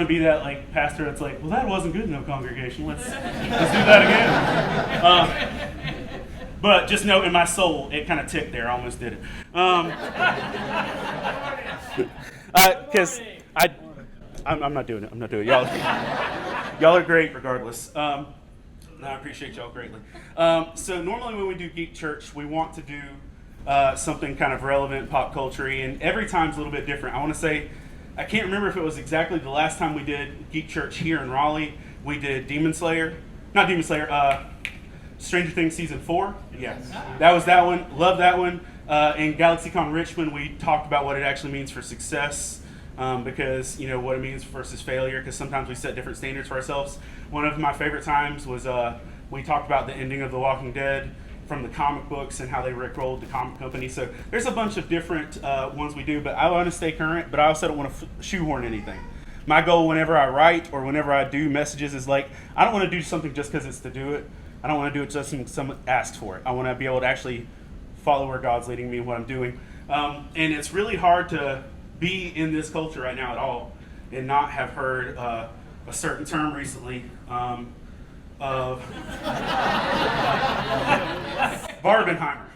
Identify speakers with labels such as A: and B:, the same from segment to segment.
A: to be that like pastor that's like, well, that wasn't good enough, congregation. Let's do that again. But just know in my soul, it kind of ticked there. I almost did it. Because I'm not doing it. I'm not doing it. Y'all are great regardless. I appreciate y'all greatly. So normally when we do Geek Church, we want to do something kind of relevant, pop culture-y, and every time's a little bit different. I want to say, I can't remember if it was exactly the last time we did Geek Church here in Raleigh. We did Stranger Things Season 4. Yeah, that was that one. Love that one. In Galaxycon Richmond, we talked about what it actually means for success, because, you know, what it means versus failure, because sometimes we set different standards for ourselves. One of my favorite times was we talked about the ending of The Walking Dead from the comic books and how they rickrolled the comic company. So there's a bunch of different ones we do, but I want to stay current, but I also don't want to shoehorn anything. My goal whenever I write or whenever I do messages is like, I don't want to do something just because it's to do it. I don't want to do it just when someone asks for it. I want to be able to actually follow where God's leading me and what I'm doing. And it's really hard to be in this culture right now at all and not have heard a certain term recently of Barbenheimer.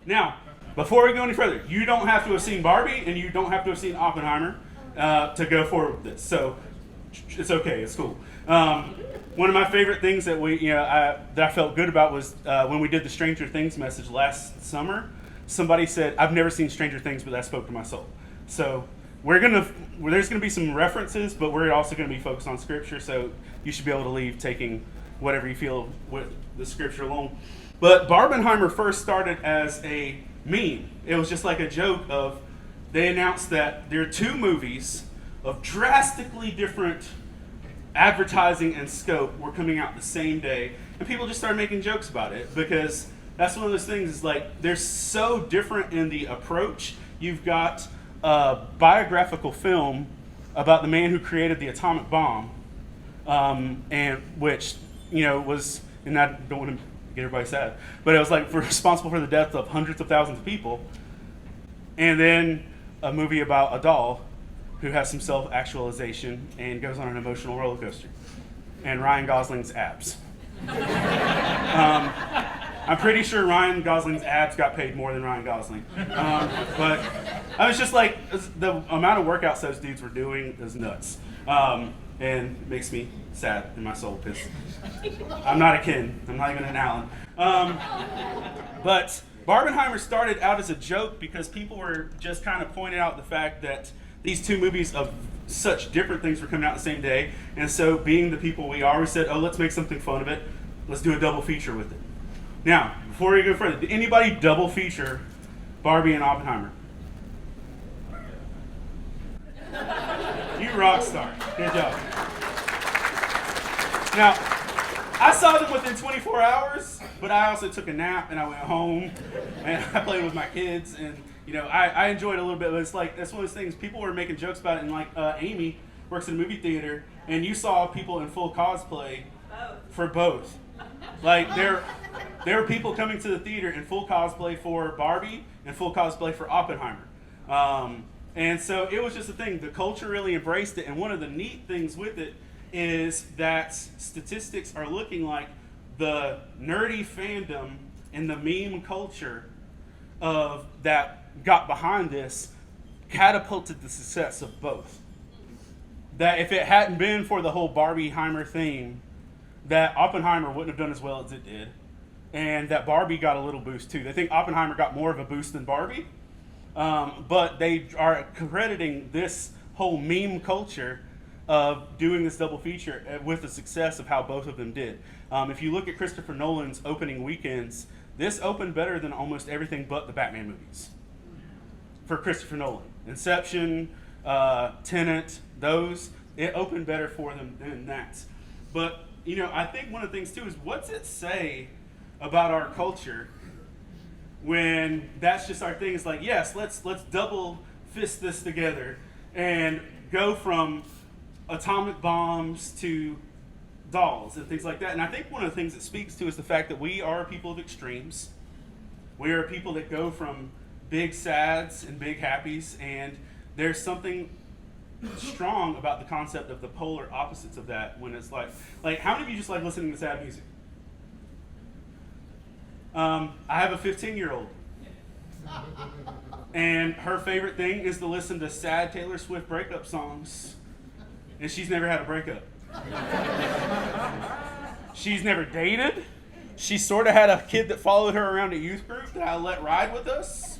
A: Now, before we go any further, you don't have to have seen Barbie and you don't have to have seen Oppenheimer to go forward with this. So it's okay. It's cool. One of my favorite things that that I felt good about was when we did the Stranger Things message last summer. Somebody said, "I've never seen Stranger Things, but that spoke to my soul." So there's gonna be some references, but we're also gonna be focused on Scripture. So you should be able to leave taking whatever you feel with the Scripture alone. But Barbenheimer first started as a meme. It was just like a joke of, they announced that there are two movies of drastically different advertising and scope were coming out the same day, and people just started making jokes about it, because that's one of those things, is like, they're so different in the approach. You've got a biographical film about the man who created the atomic bomb, and which, was, and I don't want to get everybody sad, but it was like responsible for the death of hundreds of thousands of people. And then a movie about a doll who has some self-actualization and goes on an emotional roller coaster. And Ryan Gosling's abs. I'm pretty sure Ryan Gosling's abs got paid more than Ryan Gosling. But I was just like, the amount of workouts those dudes were doing is nuts. And it makes me sad in my soul, because I'm not a Ken. I'm not even an Alan. But Barbenheimer started out as a joke because people were just kind of pointing out the fact that these two movies of such different things were coming out the same day. And so, being the people we are, we said, oh, let's make something fun of it. Let's do a double feature with it. Now, before we go further, did anybody double feature Barbie and Oppenheimer? You rock star. Good job. Now, I saw them within 24 hours, but I also took a nap and I went home and I played with my kids, and I enjoyed it a little bit. But it's like, that's one of those things, people were making jokes about it, and like Amy works in a movie theater, and you saw people in full cosplay for both. Like, there were people coming to the theater in full cosplay for Barbie and full cosplay for Oppenheimer. And so it was just a thing. The culture really embraced it, and one of the neat things with it is that statistics are looking like the nerdy fandom and the meme culture of that got behind this catapulted the success of both. That if it hadn't been for the whole Barbieheimer theme, that Oppenheimer wouldn't have done as well as it did, and that Barbie got a little boost too. They think Oppenheimer got more of a boost than Barbie, but they are crediting this whole meme culture of doing this double feature with the success of how both of them did. If you look at Christopher Nolan's opening weekends, this opened better than almost everything but the Batman movies for Christopher Nolan. Inception, Tenet, it opened better for them than that. But I think one of the things too is, what's it say about our culture when that's just our thing? It's like, yes, let's double fist this together and go from atomic bombs to dolls and things like that. And I think one of the things it speaks to is the fact that we are a people of extremes. We are a people that go from big sads and big happies, and there's something strong about the concept of the polar opposites of that. When it's like how many of you just like listening to sad music? I have a 15-year-old, and her favorite thing is to listen to sad Taylor Swift breakup songs, and she's never had a breakup. She's never dated. She sort of had a kid that followed her around a youth group that I let ride with us,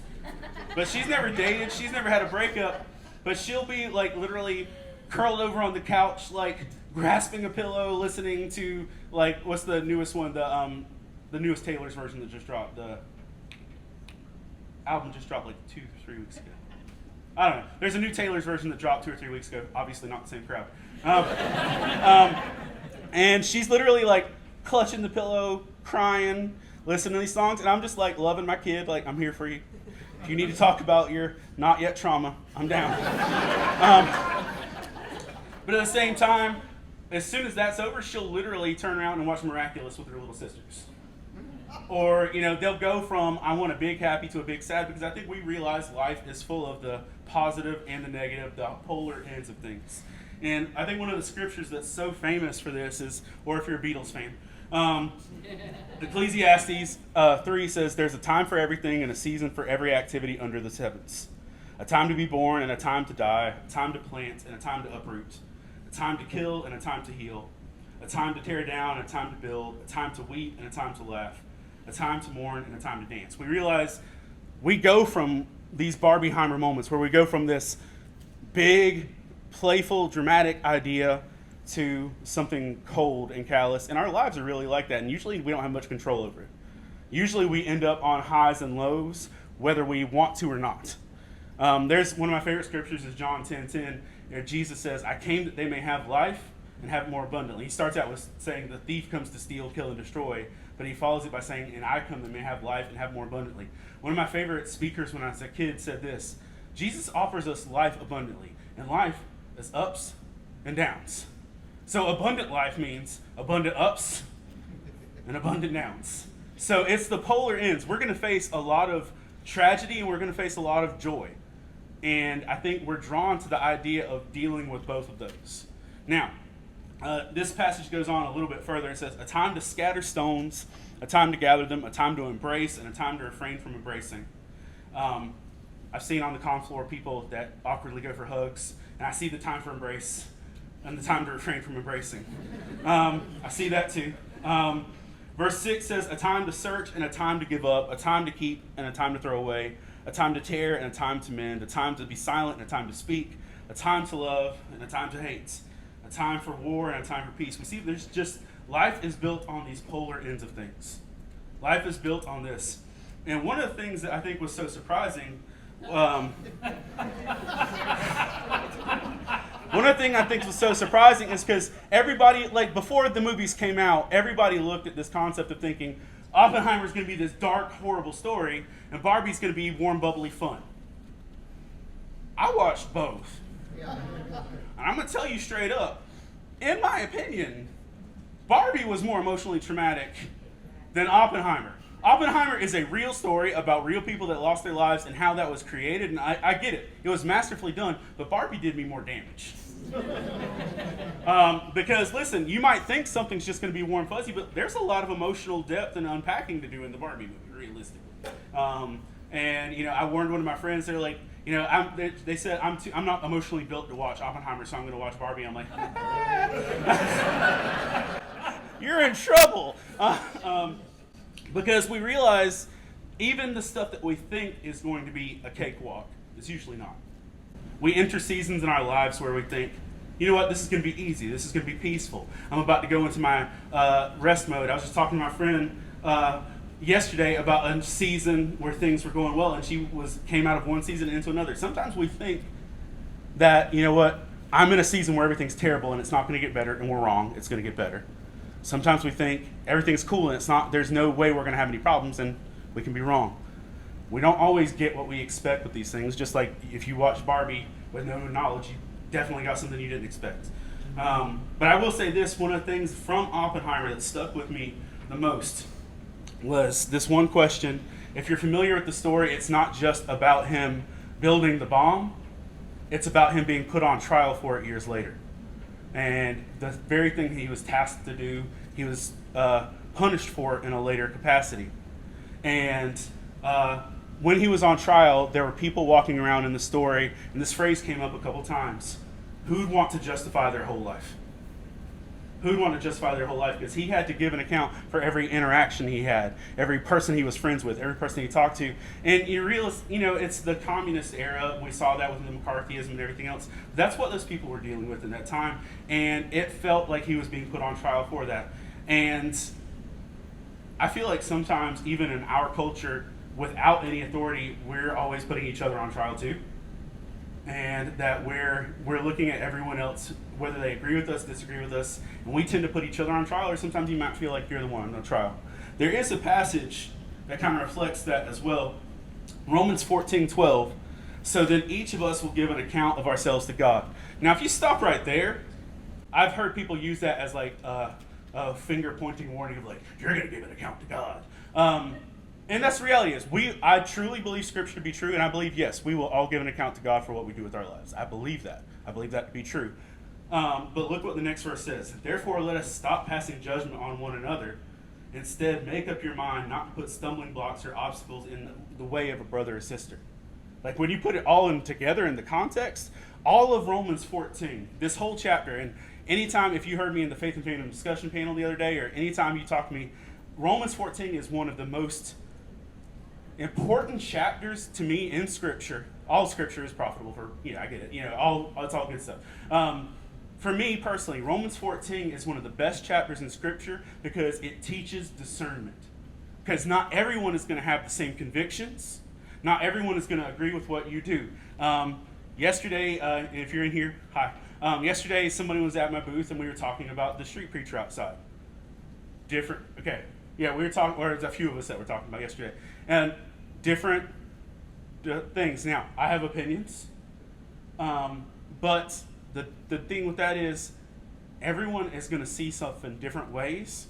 A: but she's never dated. She's never had a breakup, but she'll be like literally curled over on the couch, like grasping a pillow, listening to like, what's the newest one? The newest Taylor's version that just dropped. The album just dropped like 2 or 3 weeks ago. I don't know. There's a new Taylor's version that dropped 2 or 3 weeks ago. Obviously not the same crowd. And she's literally like clutching the pillow, crying, listening to these songs, and I'm just like loving my kid. Like, I'm here for you. If you need to talk about your not yet trauma, I'm down. But at the same time, as soon as that's over, she'll literally turn around and watch Miraculous with her little sisters. Or, they'll go from I want a big happy to a big sad, because I think we realize life is full of the positive and the negative, the polar ends of things. And I think one of the scriptures that's so famous for this is, or if you're a Beatles fan, Ecclesiastes 3 says, there's a time for everything and a season for every activity under the heavens. A time to be born and a time to die, a time to plant and a time to uproot, a time to kill and a time to heal, a time to tear down and a time to build, a time to weep and a time to laugh, a time to mourn and a time to dance. We realize we go from these Barbenheimer moments where we go from this big, playful, dramatic idea to something cold and callous, and our lives are really like that, and usually we don't have much control over it. Usually we end up on highs and lows, whether we want to or not. There's one of my favorite scriptures is John 10:10, where Jesus says, I came that they may have life and have it more abundantly. He starts out with saying the thief comes to steal, kill, and destroy, but he follows it by saying, and I come that may have life and have more abundantly. One of my favorite speakers when I was a kid said this, Jesus offers us life abundantly, and life is ups and downs. So abundant life means abundant ups and abundant downs. So it's the polar ends. We're going to face a lot of tragedy and we're going to face a lot of joy. And I think we're drawn to the idea of dealing with both of those. Now, this passage goes on a little bit further. It says, a time to scatter stones, a time to gather them, a time to embrace, and a time to refrain from embracing. I've seen on the con floor people that awkwardly go for hugs, and I see the time for embrace and the time to refrain from embracing. I see that too. Verse 6 says, a time to search and a time to give up, a time to keep and a time to throw away, a time to tear and a time to mend, a time to be silent and a time to speak, a time to love and a time to hate, a time for war and a time for peace. We see there's just, life is built on these polar ends of things. Life is built on this. And one of the things that I think was so surprising, one of the things I think was so surprising is because everybody, like before the movies came out, everybody looked at this concept of thinking Oppenheimer's going to be this dark, horrible story, and Barbie's going to be warm, bubbly fun. I watched both. And I'm going to tell you straight up, in my opinion, Barbie was more emotionally traumatic than Oppenheimer. Oppenheimer is a real story about real people that lost their lives and how that was created, and I get it. It was masterfully done, but Barbie did me more damage. Because, listen, you might think something's just going to be warm fuzzy, but there's a lot of emotional depth and unpacking to do in the Barbie movie, realistically. And, I warned one of my friends, they're like, they said, I'm not emotionally built to watch Oppenheimer, so I'm going to watch Barbie. I'm like, you're in trouble. Because we realize even the stuff that we think is going to be a cakewalk is usually not. We enter seasons in our lives where we think, you know what, this is going to be easy. This is going to be peaceful. I'm about to go into my rest mode. I was just talking to my friend yesterday about a season where things were going well, and she came out of one season into another. Sometimes we think that, you know what, I'm in a season where everything's terrible and it's not going to get better, and we're wrong. It's going to get better. Sometimes we think everything's cool and it's not. There's no way we're going to have any problems, and we can be wrong. We don't always get what we expect with these things. Just like if you watch Barbie with no knowledge, you definitely got something you didn't expect. But I will say this: one of the things from Oppenheimer that stuck with me the most was this one question. If you're familiar with the story, it's not just about him building the bomb. It's about him being put on trial for it years later. And the very thing he was tasked to do, he was punished for in a later capacity. And when he was on trial, there were people walking around in the story, and this phrase came up a couple times. Who'd want to justify their whole life? Who'd want to justify their whole life? Because he had to give an account for every interaction he had, every person he was friends with, every person he talked to. And you realize, it's the communist era. We saw that with the McCarthyism and everything else. That's what those people were dealing with in that time. And it felt like he was being put on trial for that. And I feel like sometimes, even in our culture, without any authority, we're always putting each other on trial too. And that we're looking at everyone else, whether they agree with us, disagree with us, and we tend to put each other on trial, or sometimes you might feel like you're the one on trial. There is a passage that kind of reflects that as well. Romans 14:12. So then each of us will give an account of ourselves to God. Now, if you stop right there, I've heard people use that as like a finger-pointing warning of like, you're going to give an account to God. And that's the reality is, I truly believe Scripture to be true, and I believe, yes, we will all give an account to God for what we do with our lives. I believe that. I believe that to be true. But look what the next verse says. Therefore, let us stop passing judgment on one another. Instead, make up your mind not to put stumbling blocks or obstacles in the way of a brother or sister. Like when you put it all in together in the context, all of Romans 14, this whole chapter, and anytime, if you heard me in the Faith and Kingdom discussion panel the other day, or anytime you talk to me, Romans 14 is one of the most important chapters to me in Scripture. All Scripture is profitable for, I get it. It's all good stuff. For me personally, Romans 14 is one of the best chapters in Scripture because it teaches discernment. Because not everyone is going to have the same convictions. Not everyone is going to agree with what you do. Yesterday, if you're in here, hi. Yesterday, somebody was at my booth and we were talking about the street preacher outside. Okay. Yeah, we were talking, or there's a few of us that were talking about yesterday. And different things. Now, I have opinions, but the thing with that is everyone is going to see stuff in different ways.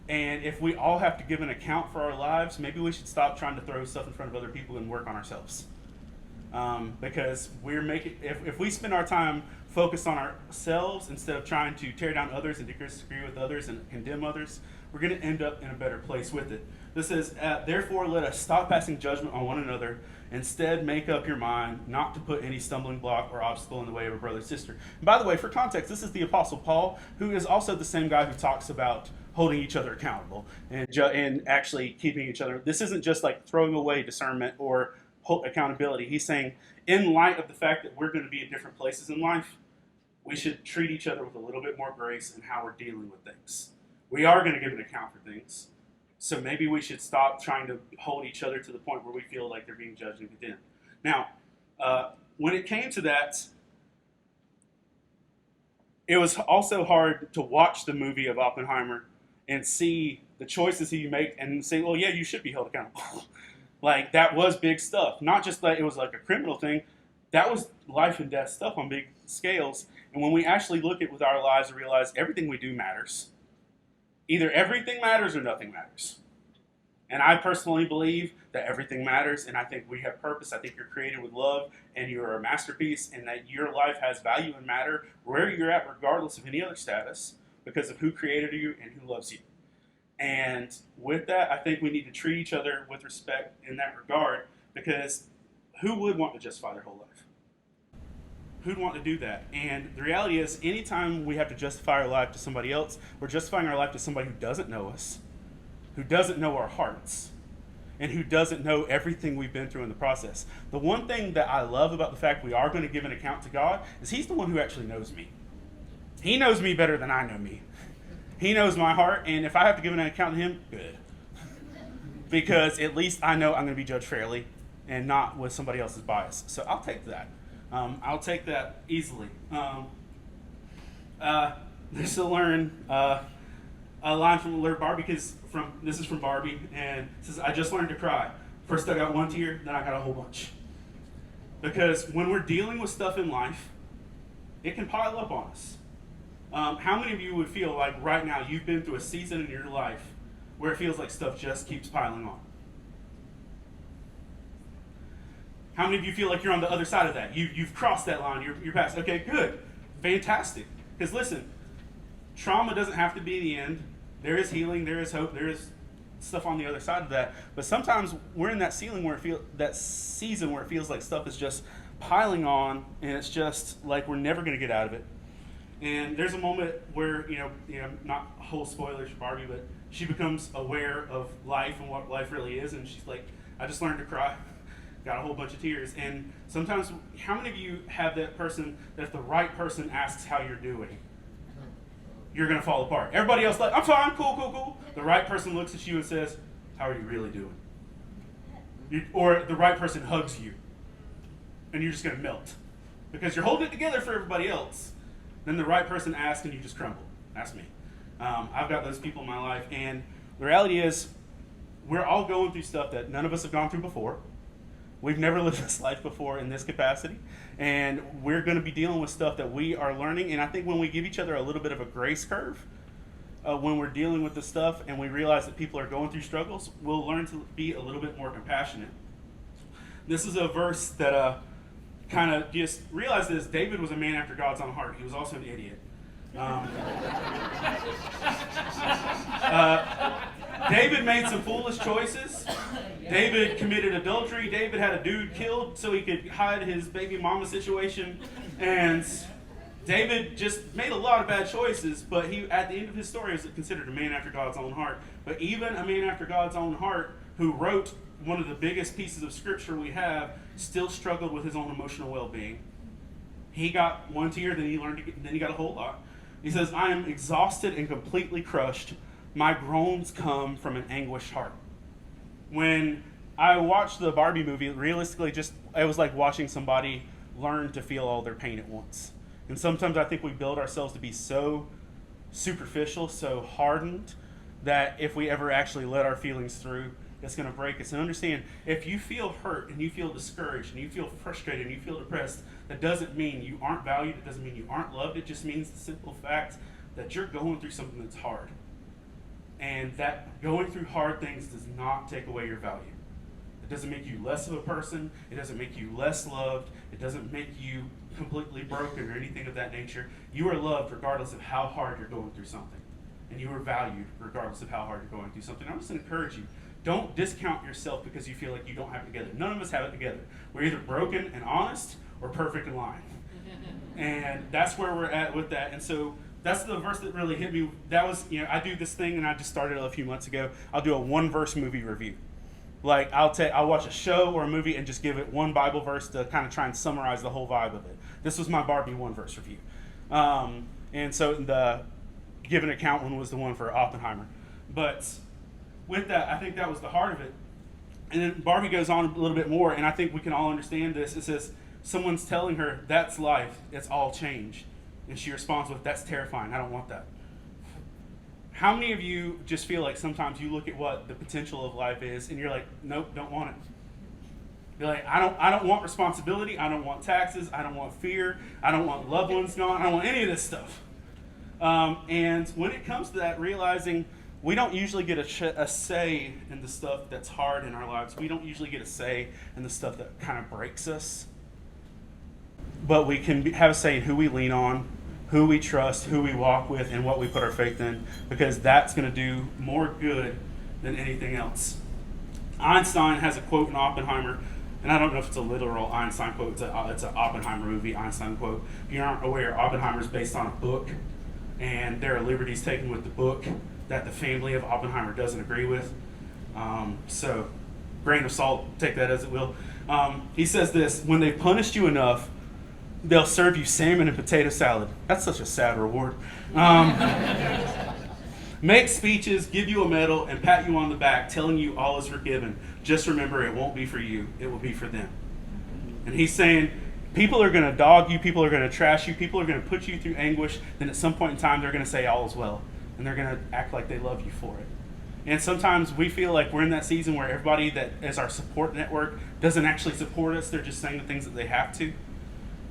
A: And if we all have to give an account for our lives, maybe we should stop trying to throw stuff in front of other people and work on ourselves. Because if we spend our time focused on ourselves instead of trying to tear down others and disagree with others and condemn others, we're going to end up in a better place with it. This says, therefore let us stop passing judgment on one another. Instead, make up your mind not to put any stumbling block or obstacle in the way of a brother or sister. And by the way, for context, this is the Apostle Paul, who is also the same guy who talks about holding each other accountable and actually keeping each other. This isn't just like throwing away discernment or accountability. He's saying, in light of the fact that we're going to be in different places in life, we should treat each other with a little bit more grace in how we're dealing with things. We are going to give an account for things. So maybe we should stop trying to hold each other to the point where we feel like they're being judged and condemned. Now, when it came to that, it was also hard to watch the movie of Barbenheimer and see the choices he made and say, well, yeah, you should be held accountable. Like, that was big stuff. Not just that it was like a criminal thing. That was life and death stuff on big scales. And when we actually look at with our lives and realize everything we do matters. Either everything matters or nothing matters. And I personally believe that everything matters, and I think we have purpose. I think you're created with love, and you're a masterpiece, and that your life has value and matter where you're at, regardless of any other status, because of who created you and who loves you. And with that, I think we need to treat each other with respect in that regard, because who would want to justify their whole life? Who'd want to do that? And the reality is, anytime we have to justify our life to somebody else, we're justifying our life to somebody who doesn't know us, who doesn't know our hearts, and who doesn't know everything we've been through in the process. The one thing that I love about the fact we are going to give an account to God is He's the one who actually knows me. He knows me better than I know me. He knows my heart, and if I have to give an account to Him, good. Because at least I know I'm going to be judged fairly and not with somebody else's bias. So I'll take that. I'll take that easily. Just to learn a line from Alert Barbie, because this is from Barbie, and it says, I just learned to cry. First I got one tear, then I got a whole bunch. Because when we're dealing with stuff in life, it can pile up on us. How many of you would feel like right now you've been through a season in your life where it feels like stuff just keeps piling on? How many of you feel like you're on the other side of that? You've crossed that line. You're past. Okay, good. Fantastic. Because listen, trauma doesn't have to be the end. There is healing. There is hope. There is stuff on the other side of that. But sometimes we're in that season where that season where it feels like stuff is just piling on, and it's just like we're never going to get out of it. And there's a moment where, not whole spoilers for Barbie, but she becomes aware of life and what life really is, and she's like, I just learned to cry. Got a whole bunch of tears. And sometimes, how many of you have that person that if the right person asks how you're doing, you're going to fall apart? Everybody else like, I'm fine, cool. The right person looks at you and says, how are you really doing? Or the right person hugs you, and you're just going to melt because you're holding it together for everybody else. Then the right person asks and you just crumble. That's me. I've got those people in my life, and the reality is we're all going through stuff that none of us have gone through before. We've never lived this life before in this capacity, and we're going to be dealing with stuff that we are learning. And I think when we give each other a little bit of a grace curve, when we're dealing with this stuff and we realize that people are going through struggles, we'll learn to be a little bit more compassionate. This is a verse that kind of just realize this. David was a man after God's own heart. He was also an idiot. David made some foolish choices. David committed adultery. David had a dude killed so he could hide his baby mama situation. And David just made a lot of bad choices, but he, at the end of his story, is considered a man after God's own heart. But even a man after God's own heart who wrote one of the biggest pieces of scripture we have still struggled with his own emotional well-being. He got one tear, then he got a whole lot. He says, I am exhausted and completely crushed. My groans come from an anguished heart. When I watched the Barbie movie, realistically, it was like watching somebody learn to feel all their pain at once. And sometimes I think we build ourselves to be so superficial, so hardened, that if we ever actually let our feelings through, it's going to break us. And understand, if you feel hurt and you feel discouraged and you feel frustrated and you feel depressed, that doesn't mean you aren't valued. It doesn't mean you aren't loved. It just means the simple fact that you're going through something that's hard. And that going through hard things does not take away your value. It doesn't make you less of a person. It doesn't make you less loved. It doesn't make you completely broken or anything of that nature. You are loved regardless of how hard you're going through something. And you are valued regardless of how hard you're going through something. I'm just going to encourage you. Don't discount yourself because you feel like you don't have it together. None of us have it together. We're either broken and honest or perfect and lying. And that's where we're at with that. And so that's the verse that really hit me. That was, I do this thing, and I just started a few months ago. I'll do a one-verse movie review. Like, I'll watch a show or a movie and just give it one Bible verse to kind of try and summarize the whole vibe of it. This was my Barbie one-verse review. And so the Give an Account one was the one for Oppenheimer. But with that, I think that was the heart of it. And then Barbie goes on a little bit more, and I think we can all understand this. It says, someone's telling her, that's life, it's all change. And she responds with, that's terrifying, I don't want that. How many of you just feel like sometimes you look at what the potential of life is, and you're like, nope, don't want it. You're like, I don't want responsibility, I don't want taxes, I don't want fear, I don't want loved ones gone, I don't want any of this stuff. And when it comes to that, realizing we don't usually get a say in the stuff that's hard in our lives. We don't usually get a say in the stuff that kind of breaks us. But we can have a say in who we lean on, who we trust, who we walk with, and what we put our faith in, because that's going to do more good than anything else. Einstein has a quote in Oppenheimer, and I don't know if it's a literal Einstein quote. It's an Oppenheimer movie Einstein quote. If you aren't aware, Oppenheimer is based on a book, and there are liberties taken with the book that the family of Oppenheimer doesn't agree with. So, grain of salt, take that as it will. He says this, when they punished you enough, they'll serve you salmon and potato salad. That's such a sad reward. Make speeches, give you a medal, and pat you on the back, telling you all is forgiven. Just remember, it won't be for you. It will be for them. And he's saying, people are going to dog you. People are going to trash you. People are going to put you through anguish. Then at some point in time, they're going to say all is well. And they're going to act like they love you for it. And sometimes we feel like we're in that season where everybody that is our support network doesn't actually support us. They're just saying the things that they have to.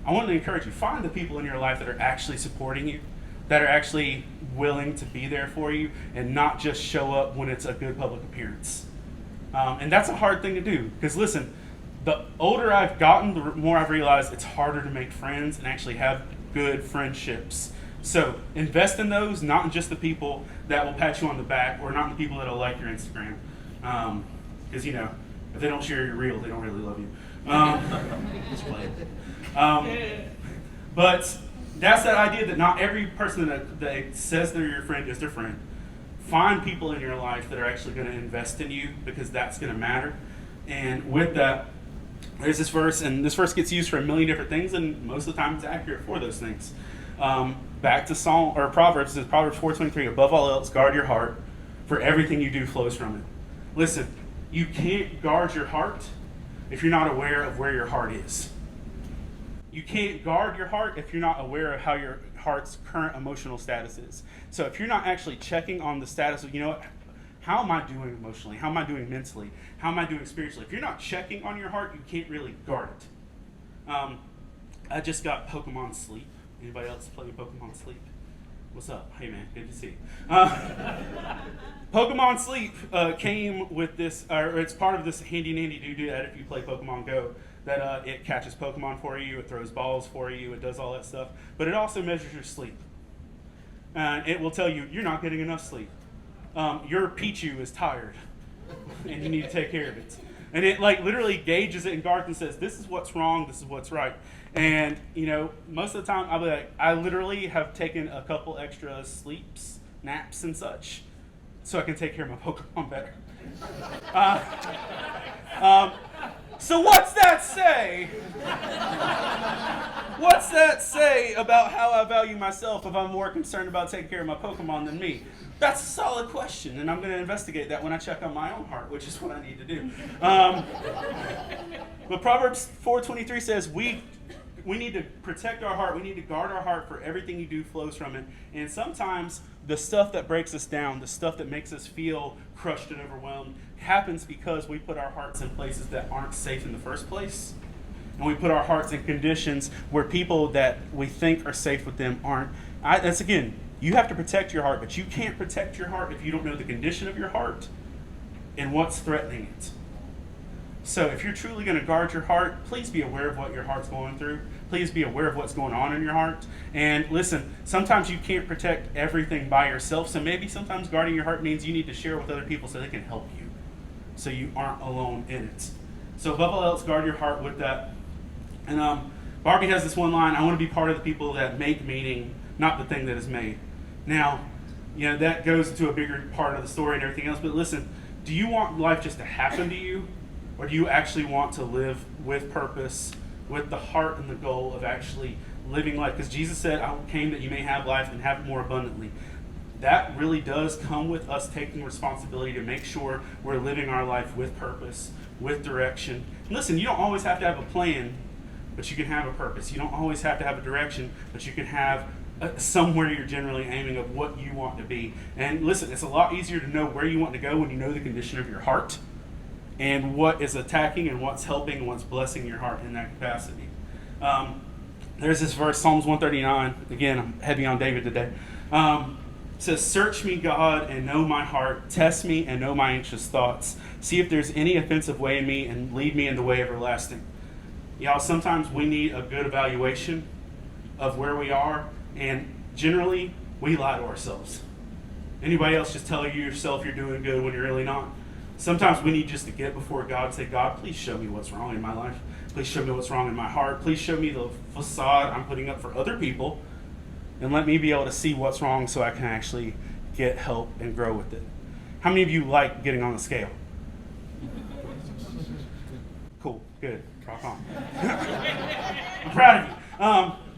A: I want to encourage you, find the people in your life that are actually supporting you, that are actually willing to be there for you, and not just show up when it's a good public appearance. And that's a hard thing to do, because listen, The older I've gotten, the more I've realized it's harder to make friends and actually have good friendships. So invest in those, not in just the people that will pat you on the back, or not in the people that will like your Instagram. Because, if they don't share your reel, they don't really love you. Just play it. But that's that idea that not every person that says they're your friend is their friend. Find people in your life that are actually going to invest in you, because that's going to matter. And with that, there's this verse, and this verse gets used for a million different things, and most of the time it's accurate for those things. Back to Proverbs, it says Proverbs 4:23, above all else, guard your heart, for everything you do flows from it. Listen, you can't guard your heart if you're not aware of where your heart is. You can't guard your heart if you're not aware of how your heart's current emotional status is. So if you're not actually checking on the status of, how am I doing emotionally? How am I doing mentally? How am I doing spiritually? If you're not checking on your heart, you can't really guard it. I just got Pokemon Sleep. Anybody else play Pokemon Sleep? What's up? Hey man, good to see you. Pokemon Sleep came with this, or it's part of this handy dandy doodad if you play Pokemon Go, that it catches Pokemon for you, it throws balls for you, it does all that stuff. But it also measures your sleep. It will tell you, you're not getting enough sleep. Your Pichu is tired, and you need to take care of it. And it literally gauges it in guards and says, this is what's wrong, this is what's right. And, most of the time, I'll be like, I literally have taken a couple extra sleeps, naps and such, so I can take care of my Pokemon better. So what's that say? What's that say about how I value myself if I'm more concerned about taking care of my Pokemon than me? That's a solid question, and I'm going to investigate that when I check on my own heart, which is what I need to do. But Proverbs 4:23 says we need to protect our heart. We need to guard our heart, for everything you do flows from it. And sometimes the stuff that breaks us down, the stuff that makes us feel crushed and overwhelmed, happens because we put our hearts in places that aren't safe in the first place. And we put our hearts in conditions where people that we think are safe with them aren't. That's again, you have to protect your heart, but you can't protect your heart if you don't know the condition of your heart and what's threatening it. So if you're truly going to guard your heart, please be aware of what your heart's going through. Please be aware of what's going on in your heart. And listen, sometimes you can't protect everything by yourself, so maybe sometimes guarding your heart means you need to share with other people so they can help you, so you aren't alone in it. So above all else, guard your heart with that. And Barbie has this one line, I want to be part of the people that make meaning, not the thing that is made. Now, that goes into a bigger part of the story and everything else, but listen, do you want life just to happen to you? Or do you actually want to live with purpose, with the heart and the goal of actually living life? Because Jesus said, I came that you may have life and have it more abundantly. That really does come with us taking responsibility to make sure we're living our life with purpose, with direction. And listen, you don't always have to have a plan, but you can have a purpose. You don't always have to have a direction, but you can have somewhere you're generally aiming of what you want to be. And listen, it's a lot easier to know where you want to go when you know the condition of your heart and what is attacking and what's helping and what's blessing your heart in that capacity. There's this verse, Psalms 139. Again, I'm heavy on David today. It says, search me, God, and know my heart. Test me and know my anxious thoughts. See if there's any offensive way in me and lead me in the way everlasting. Y'all, sometimes we need a good evaluation of where we are, and generally, we lie to ourselves. Anybody else just tell yourself you're doing good when you're really not? Sometimes we need just to get before God and say, God, please show me what's wrong in my life. Please show me what's wrong in my heart. Please show me the facade I'm putting up for other people, and let me be able to see what's wrong so I can actually get help and grow with it. How many of you like getting on the scale? Cool, good, rock on. I'm proud of you.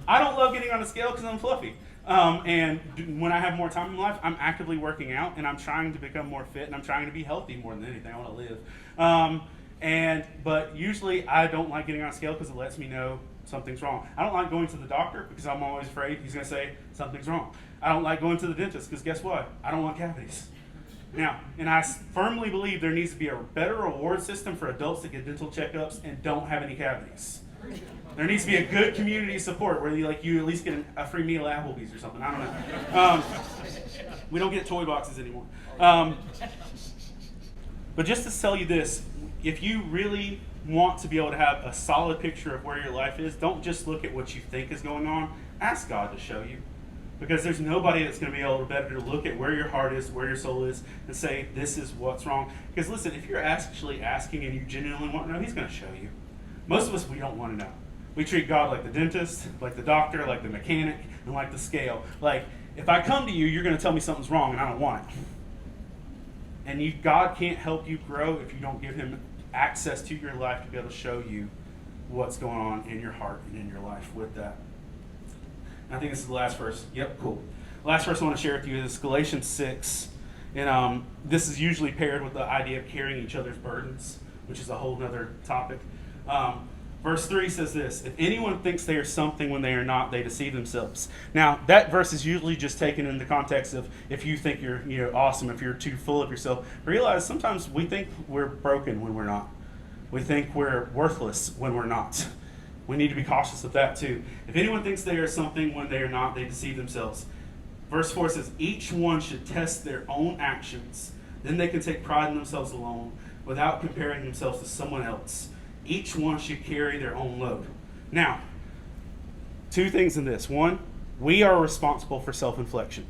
A: I don't love getting on the scale because I'm fluffy. And when I have more time in life, I'm actively working out, and I'm trying to become more fit, and I'm trying to be healthy more than anything. I want to live. But usually I don't like getting on a scale because it lets me know something's wrong. I don't like going to the doctor because I'm always afraid he's going to say something's wrong. I don't like going to the dentist because guess what? I don't want cavities. Now, and I firmly believe there needs to be a better reward system for adults that get dental checkups and don't have any cavities. There needs to be a good community support where you at least get a free meal at Applebee's or something. I don't know. We don't get toy boxes anymore. But just to tell you this, if you really want to be able to have a solid picture of where your life is, don't just look at what you think is going on. Ask God to show you. Because there's nobody that's going to be able to better look at where your heart is, where your soul is, and say, this is what's wrong. Because listen, if you're actually asking and you genuinely want to know, he's going to show you. Most of us, we don't want to know. We treat God like the dentist, like the doctor, like the mechanic, and like the scale. Like, if I come to you, you're going to tell me something's wrong, and I don't want it. And God can't help you grow if you don't give him access to your life to be able to show you what's going on in your heart and in your life with that. I think this is the last verse. Yep, cool. Last verse I want to share with you is Galatians 6. And this is usually paired with the idea of carrying each other's burdens, which is a whole other topic. Verse 3 says this: if anyone thinks they are something when they are not, they deceive themselves. Now, that verse is usually just taken in the context of if you think you're awesome, if you're too full of yourself. Realize sometimes we think we're broken when we're not. We think we're worthless when we're not. We need to be cautious of that too. If anyone thinks they are something when they are not, they deceive themselves. Verse 4 says, each one should test their own actions. Then they can take pride in themselves alone without comparing themselves to someone else. Each one should carry their own load. Now, two things in this. One, we are responsible for self-inflection.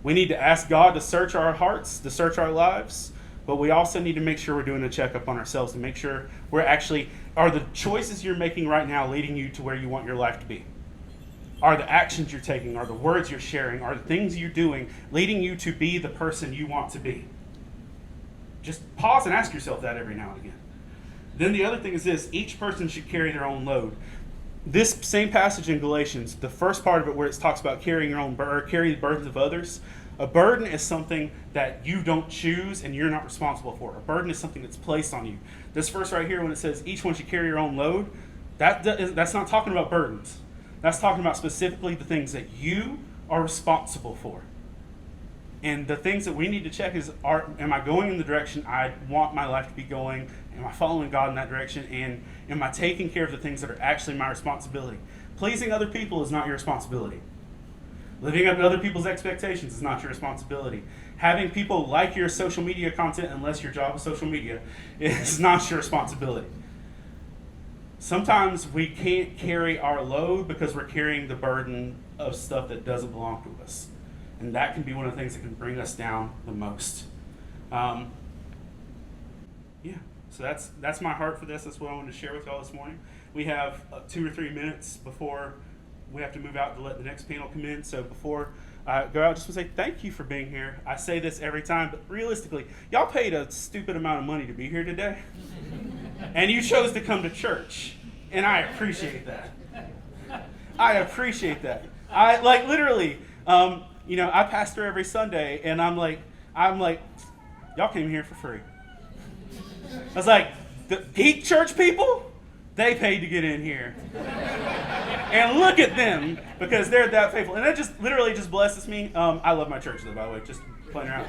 A: We need to ask God to search our hearts, to search our lives, but we also need to make sure we're doing a checkup on ourselves to make sure we're actually, are the choices you're making right now leading you to where you want your life to be? Are the actions you're taking, are the words you're sharing, are the things you're doing leading you to be the person you want to be? Just pause and ask yourself that every now and again. Then the other thing is this: each person should carry their own load. This same passage in Galatians, the first part of it where it talks about carrying your own burden, carry the burdens of others. A burden is something that you don't choose and you're not responsible for. A burden is something that's placed on you. This verse right here, when it says each one should carry your own load, that's not talking about burdens. That's talking about specifically the things that you are responsible for. And the things that we need to check is, am I going in the direction I want my life to be going? Am I following God in that direction? And am I taking care of the things that are actually my responsibility? Pleasing other people is not your responsibility. Living up to other people's expectations is not your responsibility. Having people like your social media content, unless your job is social media, is not your responsibility. Sometimes we can't carry our load because we're carrying the burden of stuff that doesn't belong to us. And that can be one of the things that can bring us down the most. So that's my heart for this. That's what I wanted to share with y'all this morning. We have 2 or 3 minutes before we have to move out to let the next panel come in. So before I go out, I just want to say thank you for being here. I say this every time, but realistically, y'all paid a stupid amount of money to be here today. And you chose to come to church. And I appreciate that. I appreciate that. I literally, I pastor every Sunday, and I'm like, y'all came here for free. I was like, the Geek church people, they paid to get in here. And look at them, because they're that faithful. And that just literally just blesses me. I love my church, though, by the way, just playing around.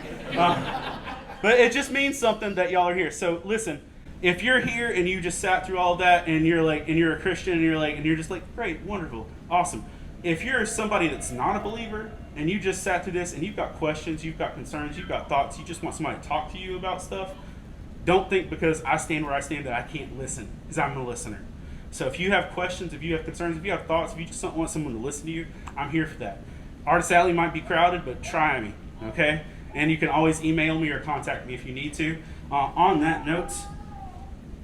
A: But it just means something that y'all are here. So listen, if you're here and you just sat through all that, and you're a Christian, and you're just like, great, wonderful, awesome. If you're somebody that's not a believer, and you just sat through this, and you've got questions, you've got concerns, you've got thoughts, you just want somebody to talk to you about stuff, don't think because I stand where I stand that I can't listen, because I'm a listener. So if you have questions, if you have concerns, if you have thoughts, if you just want someone to listen to you, I'm here for that. Artist Alley might be crowded, but try me, okay? And you can always email me or contact me if you need to. On that note,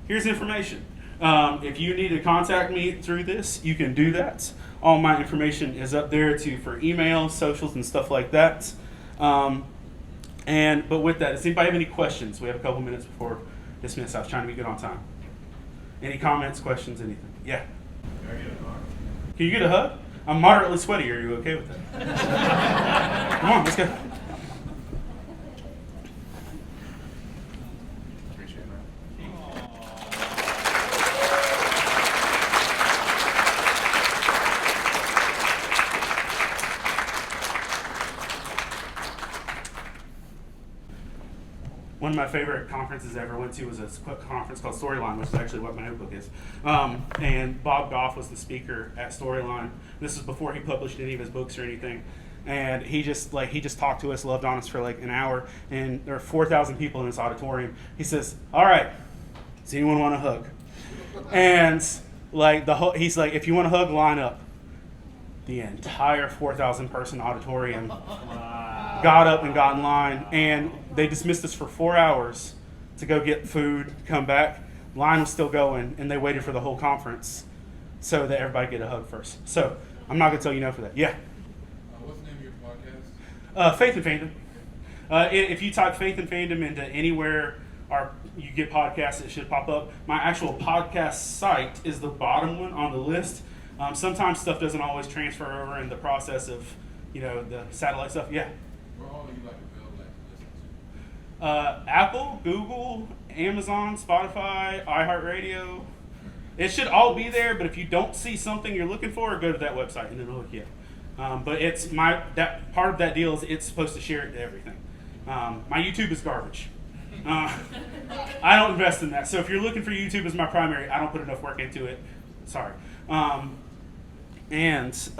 A: here's information. If you need to contact me through this, you can do that. All my information is up there for email, socials, and stuff like that. But with that, does anybody have any questions? We have a couple minutes before dismiss. I was trying to be good on time. Any comments, questions, anything? Yeah.
B: Can I get a hug?
A: Can you get a hug? I'm moderately sweaty. Are you okay with that? Come on, let's go.
B: Appreciate that.
A: One of my favorite conferences I ever went to was a conference called Storyline, which is actually what my notebook is. And Bob Goff was the speaker at Storyline. This is before he published any of his books or anything. And he just talked to us, loved on us for an hour. And there were 4,000 people in this auditorium. He says, "All right, does anyone want a hug?" And like he's like, if you want a hug, line up. The entire 4,000 person auditorium got up and got in line, and they dismissed us for 4 hours to go get food, come back. Line was still going, and they waited for the whole conference so that everybody get a hug first. So I'm not gonna tell you no for that. Yeah.
B: What's the name of your podcast?
A: Faith and Fandom. If you type Faith and Fandom into anywhere you get podcasts, it should pop up. My actual podcast site is the bottom one on the list. Sometimes stuff doesn't always transfer over in the process of, the satellite stuff. Yeah.
B: Where all do you like to listen to?
A: Apple, Google, Amazon, Spotify, iHeartRadio. It should all be there, but if you don't see something you're looking for, go to that website and it'll hook you up. But it's that part of that deal is it's supposed to share it to everything. My YouTube is garbage. I don't invest in that. So if you're looking for YouTube as my primary, I don't put enough work into it. Sorry. Let's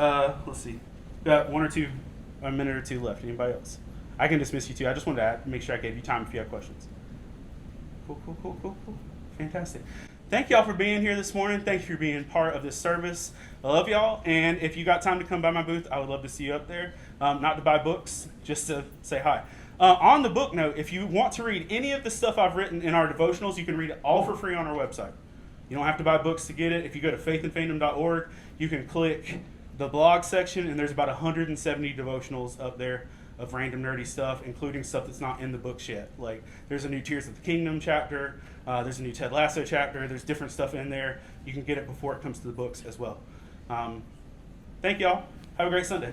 A: see. Got a minute or two left. Anybody else? I can dismiss you too. I just wanted to make sure I gave you time if you have questions. Cool. Fantastic. Thank y'all for being here this morning. Thank you for being part of this service. I love y'all. And if you got time to come by my booth, I would love to see you up there. Not to buy books, just to say hi. On the book note, if you want to read any of the stuff I've written in our devotionals, you can read it all for free on our website. You don't have to buy books to get it. If you go to faithandfandom.org, you can click the blog section, and there's about 170 devotionals up there of random nerdy stuff, including stuff that's not in the books yet. Like, there's a new Tears of the Kingdom chapter. There's a new Ted Lasso chapter. There's different stuff in there. You can get it before it comes to the books as well. Thank y'all. Have a great Sunday.